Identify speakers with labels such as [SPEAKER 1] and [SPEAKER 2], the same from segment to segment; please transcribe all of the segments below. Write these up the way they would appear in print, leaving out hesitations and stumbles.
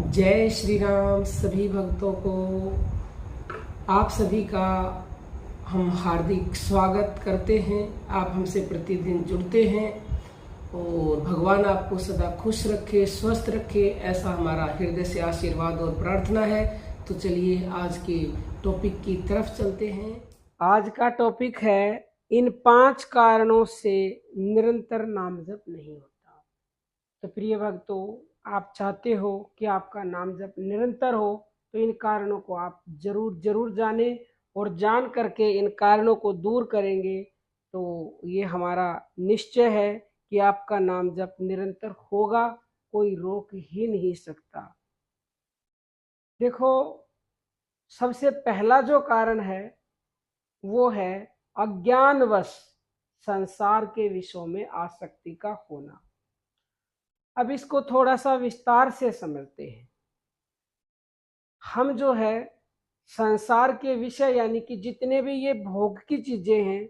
[SPEAKER 1] जय श्री राम सभी भक्तों को। आप सभी का हम हार्दिक स्वागत करते हैं। आप हमसे प्रतिदिन जुड़ते हैं और भगवान आपको सदा खुश रखे, स्वस्थ रखे, ऐसा हमारा हृदय से आशीर्वाद और प्रार्थना है। तो चलिए आज के टॉपिक की तरफ चलते हैं। आज का टॉपिक है इन 5 कारणों से निरंतर नाम जप नहीं होता। तो प्रिय भक्तों, आप चाहते हो कि आपका नाम जप निरंतर हो तो इन कारणों को आप जरूर जाने और जान करके इन कारणों को दूर करेंगे तो ये हमारा निश्चय है कि आपका नाम जप निरंतर होगा, कोई रोक ही नहीं सकता। देखो, सबसे पहला जो कारण है वो है अज्ञानवश संसार के विषयों में आसक्ति का होना। अब इसको थोड़ा सा विस्तार से समझते हैं। हम जो है संसार के विषय यानी कि जितने भी ये भोग की चीजें हैं,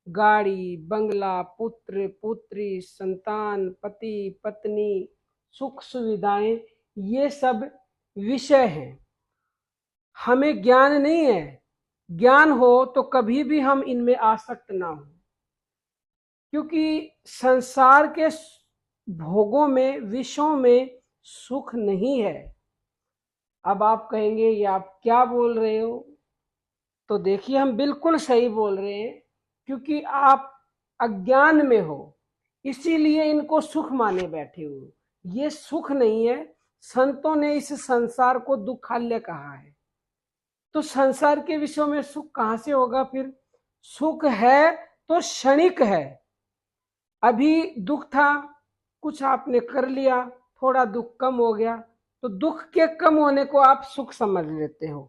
[SPEAKER 1] गाड़ी, बंगला, पुत्र पुत्री, संतान, पति पत्नी, सुख सुविधाएं, ये सब विषय हैं। हमें ज्ञान नहीं है। ज्ञान हो तो कभी भी हम इनमें आसक्त ना हो, क्योंकि संसार के भोगों में, विषयों में सुख नहीं है। अब आप कहेंगे ये आप क्या बोल रहे हो? तो देखिए, हम बिल्कुल सही बोल रहे हैं, क्योंकि आप अज्ञान में हो, इसीलिए इनको सुख माने बैठे हो। ये सुख नहीं है। संतों ने इस संसार को दुखालय कहा है। तो संसार के विषयों में सुख कहां से होगा? फिर सुख है तो क्षणिक है। अभी दुख था, कुछ आपने कर लिया, थोड़ा दुख कम हो गया, तो दुख के कम होने को आप सुख समझ लेते हो।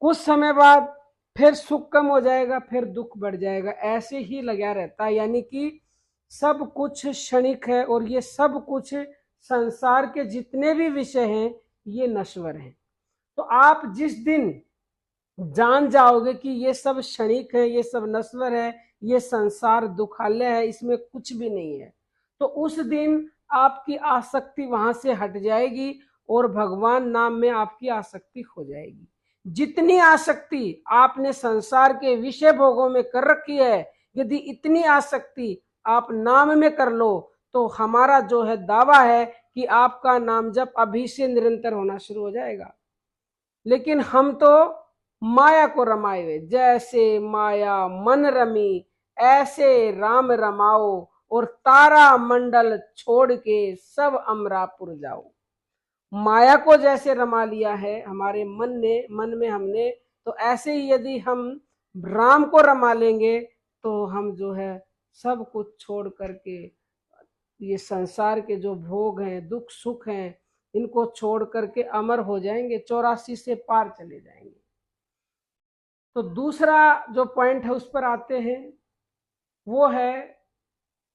[SPEAKER 1] कुछ समय बाद फिर सुख कम हो जाएगा, फिर दुख बढ़ जाएगा, ऐसे ही लगा रहता है। यानी कि सब कुछ क्षणिक है और ये सब कुछ संसार के जितने भी विषय हैं ये नश्वर हैं। तो आप जिस दिन जान जाओगे कि ये सब क्षणिक है, ये सब नश्वर है, ये संसार दुखालय है, इसमें कुछ भी नहीं है, तो उस दिन आपकी आसक्ति वहां से हट जाएगी और भगवान नाम में आपकी आसक्ति हो जाएगी। जितनी आसक्ति आपने संसार के विषय भोगों में कर रखी है, यदि इतनी आसक्ति आप नाम में कर लो तो हमारा जो है दावा है कि आपका नाम जप अभी से निरंतर होना शुरू हो जाएगा। लेकिन हम तो माया को रमाए हुए, जैसे माया मन रमी ऐसे राम रमाओ और तारा मंडल छोड़ के सब अमरापुर जाओ। माया को जैसे रमा लिया है हमारे मन में हमने, तो ऐसे ही यदि हम राम को रमा लेंगे तो हम जो है सब कुछ छोड़ करके, ये संसार के जो भोग हैं, दुख सुख हैं, इनको छोड़ करके अमर हो जाएंगे, 84 से पार चले जाएंगे। तो दूसरा जो पॉइंट है उस पर आते हैं, वो है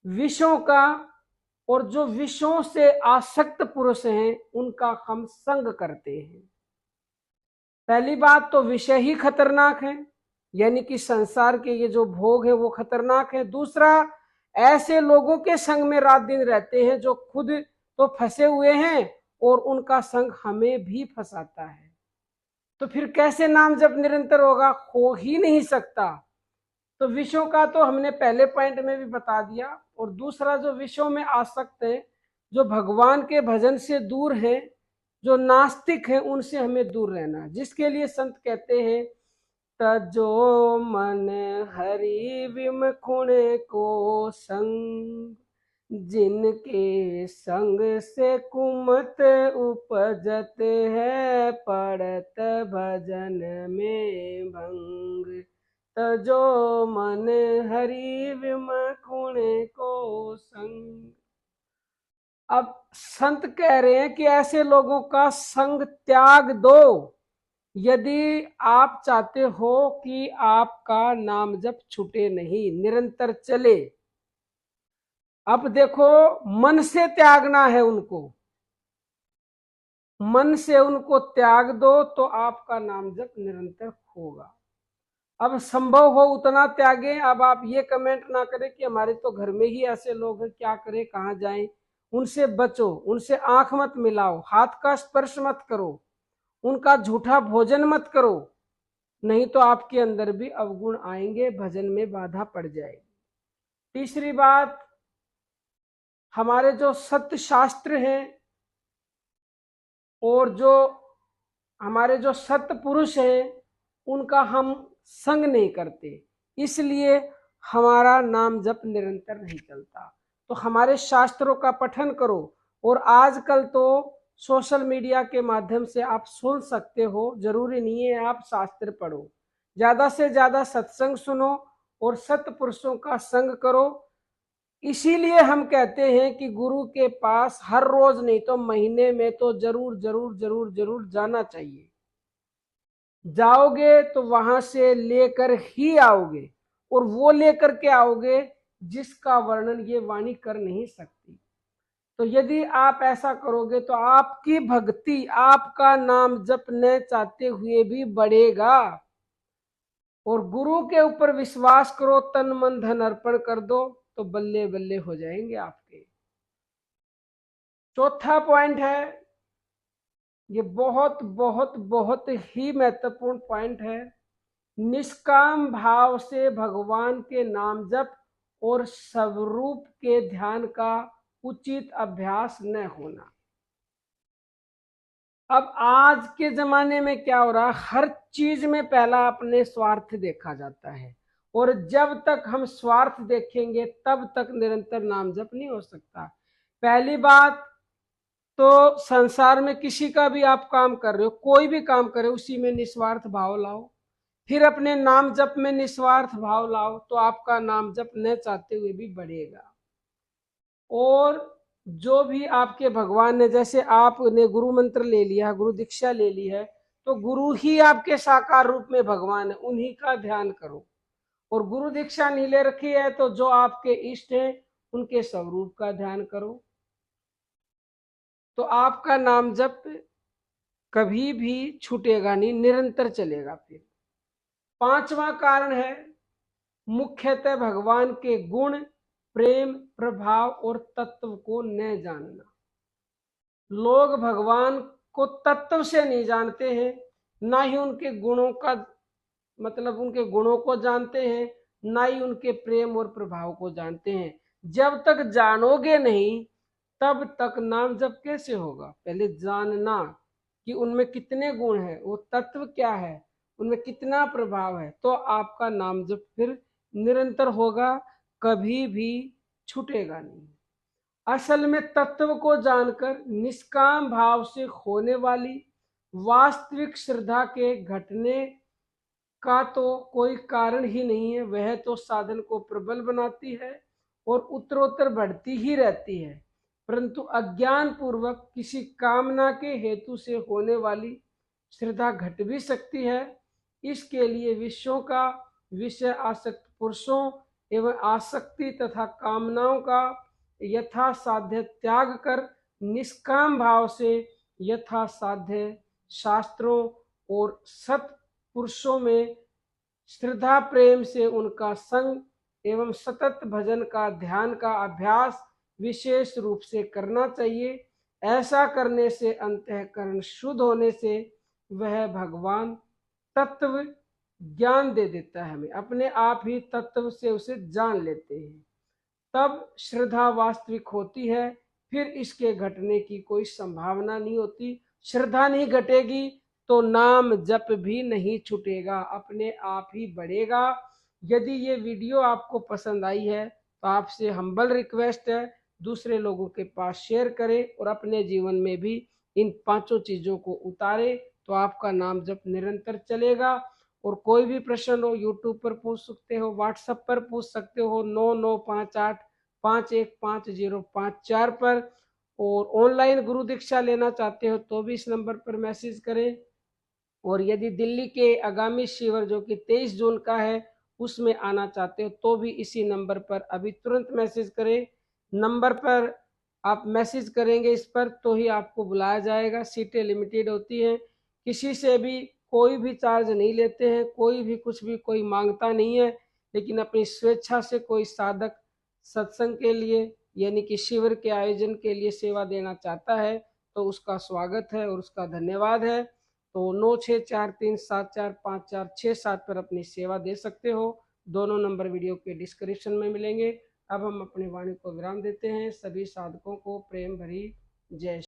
[SPEAKER 1] विषयों का। और जो विषयों से आसक्त पुरुष हैं उनका हम संग करते हैं। पहली बात तो विषय ही खतरनाक है, यानी कि संसार के ये जो भोग है वो खतरनाक है। दूसरा, ऐसे लोगों के संग में रात दिन रहते हैं जो खुद तो फंसे हुए हैं और उनका संग हमें भी फंसाता है। तो फिर कैसे नाम जब निरंतर होगा? हो ही नहीं सकता। तो विषयों का तो हमने पहले पॉइंट में भी बता दिया। और दूसरा, जो विषयों में आसक्त है, जो भगवान के भजन से दूर है, जो नास्तिक है, उनसे हमें दूर रहना, जिसके लिए संत कहते हैं तजो मन हरि विमुख को संग, जिनके संग से कुमत उपजत है, पड़त भजन में भंग। तजो मन हरि विमुख को संग। अब संत कह रहे हैं कि ऐसे लोगों का संग त्याग दो यदि आप चाहते हो कि आपका नाम जप छूटे नहीं, निरंतर चले। अब देखो, मन से त्यागना है उनको, मन से उनको त्याग दो तो आपका नाम जप निरंतर होगा। अब संभव हो उतना त्यागें। अब आप ये कमेंट ना करें कि हमारे तो घर में ही ऐसे लोग हैं, क्या करें, कहाँ जाएं, उनसे बचो, उनसे आंख मत मिलाओ, हाथ का स्पर्श मत करो, उनका झूठा भोजन मत करो, नहीं तो आपके अंदर भी अवगुण आएंगे, भजन में बाधा पड़ जाएगी। तीसरी बात, हमारे जो सत्य शास्त्र हैं और जो हमारे जो सत्य पुरुष हैं उनका हम संग नहीं करते, इसलिए हमारा नाम जप निरंतर नहीं चलता। तो हमारे शास्त्रों का पठन करो, और आजकल तो सोशल मीडिया के माध्यम से आप सुन सकते हो, जरूरी नहीं है आप शास्त्र पढ़ो। ज्यादा से ज्यादा सत्संग सुनो और सत्य पुरुषों का संग करो। इसीलिए हम कहते हैं कि गुरु के पास हर रोज नहीं तो महीने में तो जरूर जरूर जरूर जरूर जाना चाहिए। जाओगे तो वहां से लेकर ही आओगे, और वो लेकर के आओगे जिसका वर्णन ये वाणी कर नहीं सकती। तो यदि आप ऐसा करोगे तो आपकी भक्ति, आपका नाम जपने चाहते हुए भी बढ़ेगा। और गुरु के ऊपर विश्वास करो, तन मन धन अर्पण कर दो, तो बल्ले बल्ले हो जाएंगे आपके। चौथा पॉइंट है, ये बहुत बहुत बहुत ही महत्वपूर्ण पॉइंट है, निष्काम भाव से भगवान के नाम जप और स्वरूप के ध्यान का उचित अभ्यास न होना। अब आज के जमाने में क्या हो रहा है, हर चीज में पहला अपने स्वार्थ देखा जाता है, और जब तक हम स्वार्थ देखेंगे तब तक निरंतर नाम जप नहीं हो सकता। पहली बात तो संसार में किसी का भी आप काम कर रहे हो, कोई भी काम करे, उसी में निस्वार्थ भाव लाओ। फिर अपने नाम जप में निस्वार्थ भाव लाओ, तो आपका नाम जप न चाहते हुए भी बढ़ेगा। और जो भी आपके भगवान ने, जैसे आपने गुरु मंत्र ले लिया, गुरु दीक्षा ले ली है, तो गुरु ही आपके साकार रूप में भगवान है, उन्हीं का ध्यान करो। और गुरु दीक्षा नहीं ले रखी है तो जो आपके इष्ट हैं उनके स्वरूप का ध्यान करो, तो आपका नाम जप कभी भी छूटेगा नहीं, निरंतर चलेगा। फिर पांचवा कारण है, मुख्यतः भगवान के गुण, प्रेम, प्रभाव और तत्व को न जानना। लोग भगवान को तत्व से नहीं जानते हैं, ना ही उनके गुणों का मतलब उनके गुणों को जानते हैं, ना ही उनके प्रेम और प्रभाव को जानते हैं। जब तक जानोगे नहीं तब तक नाम जप कैसे होगा। पहले जानना कि उनमें कितने गुण हैं, वो तत्व क्या है, उनमें कितना प्रभाव है, तो आपका नाम जप फिर निरंतर होगा, कभी भी छूटेगा नहीं। असल में तत्व को जानकर निष्काम भाव से होने वाली वास्तविक श्रद्धा के घटने का तो कोई कारण ही नहीं है, वह तो साधन को प्रबल बनाती है और उत्तरोत्तर बढ़ती ही रहती है। परंतु अज्ञान पूर्वक किसी कामना के हेतु से होने वाली श्रद्धा घट भी सकती है। इसके लिए विषयों का, विषय आसक्त पुरुषों एवं आसक्ति तथा कामनाओं का यथा साध्य त्याग कर निष्काम भाव से यथा साध्य शास्त्रों और सत पुरुषों में श्रद्धा प्रेम से उनका संग एवं सतत भजन का, ध्यान का अभ्यास विशेष रूप से करना चाहिए। ऐसा करने से अंतःकरण शुद्ध होने से वह भगवान तत्व ज्ञान दे देता है हमें, अपने आप ही तत्व से उसे जान लेते हैं, तब श्रद्धा वास्तविक होती है। फिर इसके घटने की कोई संभावना नहीं होती। श्रद्धा नहीं घटेगी तो नाम जप भी नहीं छूटेगा, अपने आप ही बढ़ेगा। यदि ये वीडियो आपको पसंद आई है तो आपसे हम्बल रिक्वेस्ट है, दूसरे लोगों के पास शेयर करें और अपने जीवन में भी इन पांचों चीजों को उतारे, तो आपका नाम जप निरंतर चलेगा। और कोई भी प्रश्न हो यूट्यूब पर पूछ सकते हो, व्हाट्सएप पर पूछ सकते हो 9958515054 पर। और ऑनलाइन गुरु दीक्षा लेना चाहते हो तो भी इस नंबर पर मैसेज करें। और यदि दिल्ली के आगामी शिविर जो कि 23 जून का है उसमें आना चाहते हो तो भी इसी नंबर पर अभी तुरंत मैसेज करें। नंबर पर आप मैसेज करेंगे इस पर तो ही आपको बुलाया जाएगा। सीटें लिमिटेड होती हैं, किसी से भी कोई भी चार्ज नहीं लेते हैं, कोई भी कुछ भी कोई मांगता नहीं है, लेकिन अपनी स्वेच्छा से कोई साधक सत्संग के लिए यानी कि शिविर के आयोजन के लिए सेवा देना चाहता है तो उसका स्वागत है और उसका धन्यवाद है। तो 9643745467 पर अपनी सेवा दे सकते हो। दोनों नंबर वीडियो के डिस्क्रिप्शन में मिलेंगे। अब हम अपनी वाणी को विराम देते हैं। सभी साधकों को प्रेम भरी जय